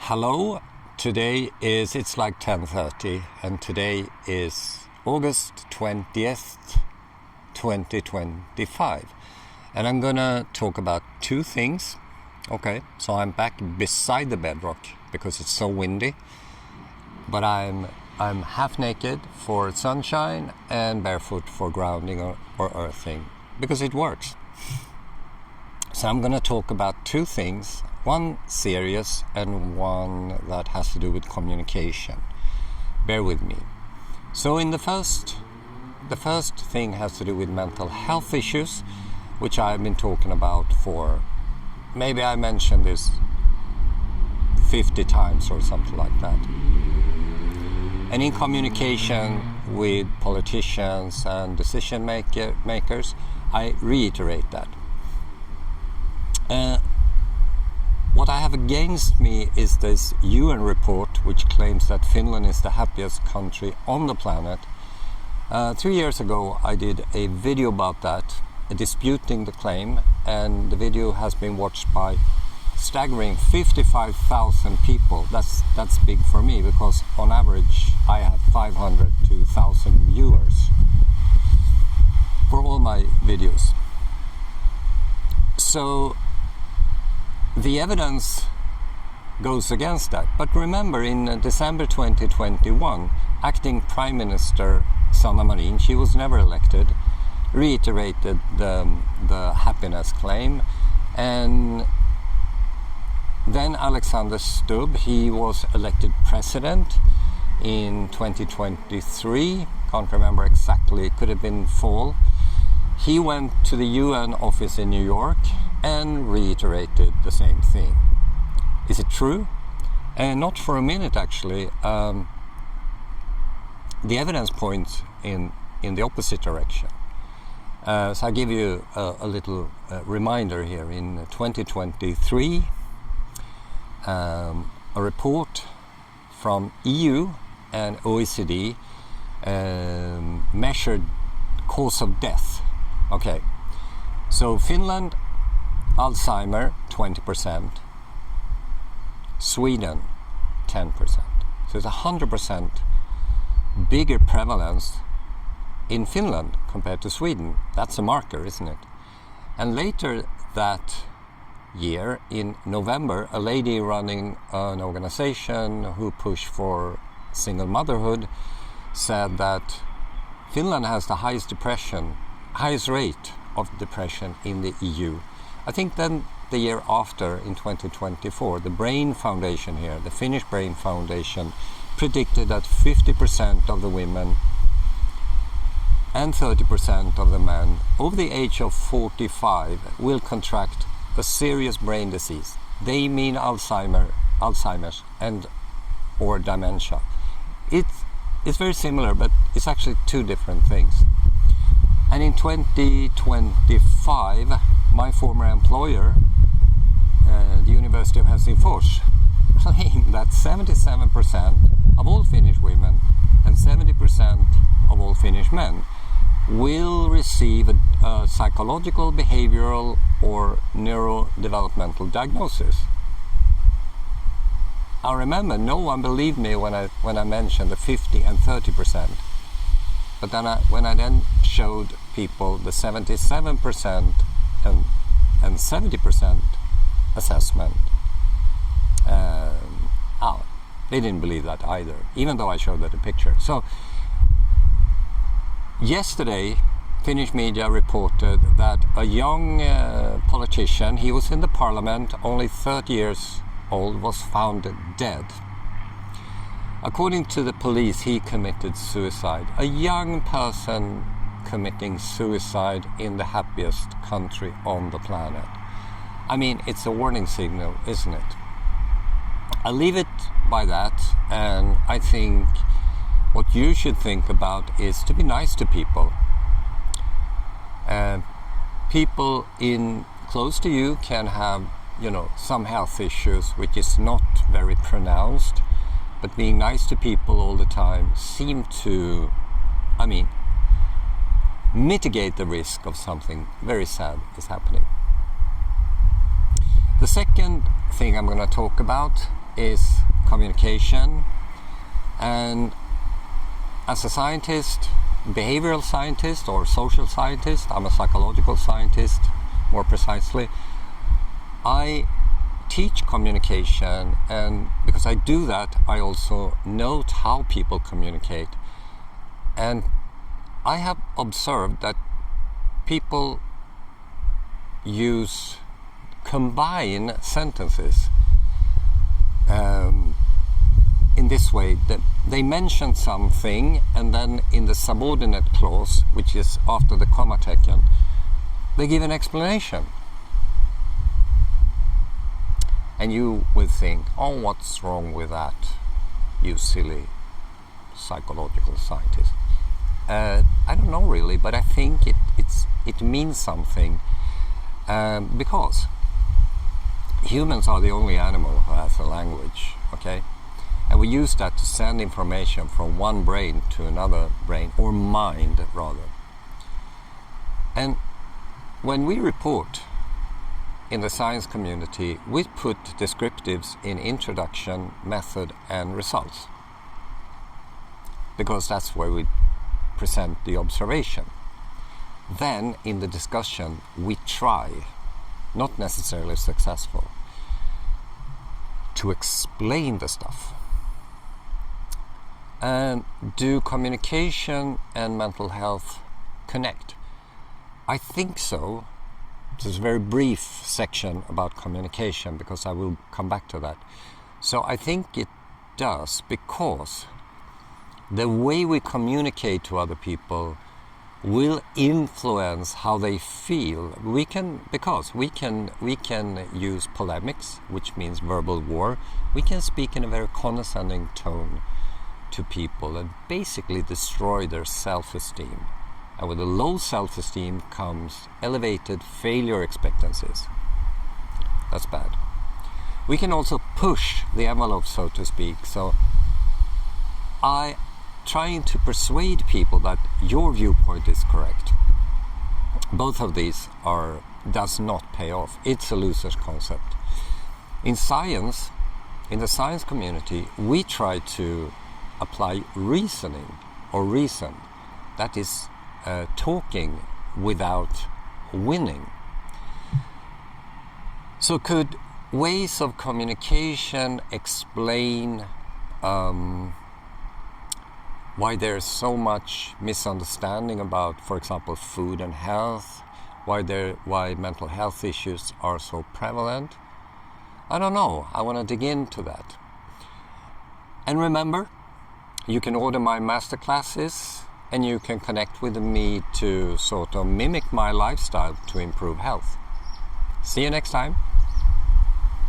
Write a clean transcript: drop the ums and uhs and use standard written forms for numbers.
Hello, it's like 10:30 and today is August 20th, 2025 and I'm gonna talk about two things. Okay, so I'm back beside the bedrock because it's so windy, but I'm half naked for sunshine and barefoot for grounding or earthing because it works. So I'm gonna talk about two things, one serious and one that has to do with communication. Bear with me. So in the first thing has to do with mental health issues, which I've been talking about for, maybe I mentioned this 50 times or something like that. And in communication with politicians and decision makers, I reiterate that. What I have against me is this UN report which claims that Finland is the happiest country on the planet. 2 years ago I did a video about that, disputing the claim, and the video has been watched by staggering 55,000 people. That's big for me because on average I have 500 to 1,000 viewers for all my videos. So the evidence goes against that. But remember, in December 2021, acting Prime Minister Sanna Marin, she was never elected, reiterated the happiness claim. And then Alexander Stubb, he was elected president in 2023. Can't remember exactly, it could have been fall. He went to the UN office in New York and reiterated the same thing. Is it true? And not for a minute, actually. The evidence points in the opposite direction. So I give you a little reminder here. In 2023, a report from EU and OECD measured cause of death. Okay, so Finland, Alzheimer 20%, Sweden 10%. So it's 100% bigger prevalence in Finland compared to Sweden. That's a marker, isn't it? And later that year, in November, a lady running an organization who pushed for single motherhood said that Finland has the highest rate of depression in the EU. I think then the year after, in 2024, the Brain Foundation here, the Finnish Brain Foundation, predicted that 50% of the women and 30% of the men over the age of 45 will contract a serious brain disease. They mean Alzheimer's and or dementia. It's very similar, but it's actually two different things. And in 2025, my former employer, the University of Helsingfors, claimed that 77% of all Finnish women and 70% of all Finnish men will receive a psychological, behavioral or neurodevelopmental diagnosis. I remember no one believed me when I mentioned the 50 and 30%. But then when I showed people the 77% and 70% assessment, they didn't believe that either, even though I showed that a picture. So yesterday, Finnish media reported that a young politician, he was in the parliament, only 30 years old, was found dead. According to the police, he committed suicide. A young person committing suicide in the happiest country on the planet. I mean, it's a warning signal, isn't it? I'll leave it by that, and I think what you should think about is to be nice to people. People close to you can have, some health issues which is not very pronounced, but being nice to people all the time seem to, mitigate the risk of something very sad is happening. The second thing I'm going to talk about is communication, and as a scientist, behavioral scientist or social scientist, I'm a psychological scientist more precisely, I teach communication, and because I do that, I also note how people communicate. And I have observed that people combine sentences in this way, that they mention something and then in the subordinate clause, which is after the comma taken, they give an explanation. And you will think, oh, what's wrong with that, you silly psychological scientist? I don't know really, but I think it means something, because humans are the only animal who has a language, okay? And we use that to send information from one brain to another brain, or mind rather. And when we report in the science community, we put descriptives in introduction, method, and results, because that's where we present the observation. Then in the discussion we try, not necessarily successful, to explain the stuff. And do communication and mental health connect? I think so. This is a very brief section about communication, because I will come back to that. So I think it does, because the way we communicate to other people will influence how they feel. We can use polemics, which means verbal war. We can speak in a very condescending tone to people and basically destroy their self-esteem. And with a low self-esteem comes elevated failure expectancies. That's bad. We can also push the envelope, so to speak. So trying to persuade people that your viewpoint is correct. Both of these does not pay off. It's a loser's concept. In science, in the science community, we try to apply reasoning or reason. That is talking without winning. So could ways of communication explain why there's so much misunderstanding about, for example, food and health, why mental health issues are so prevalent? I don't know. I want to dig into that. And remember, you can order my masterclasses, and you can connect with me to sort of mimic my lifestyle to improve health. See you next time.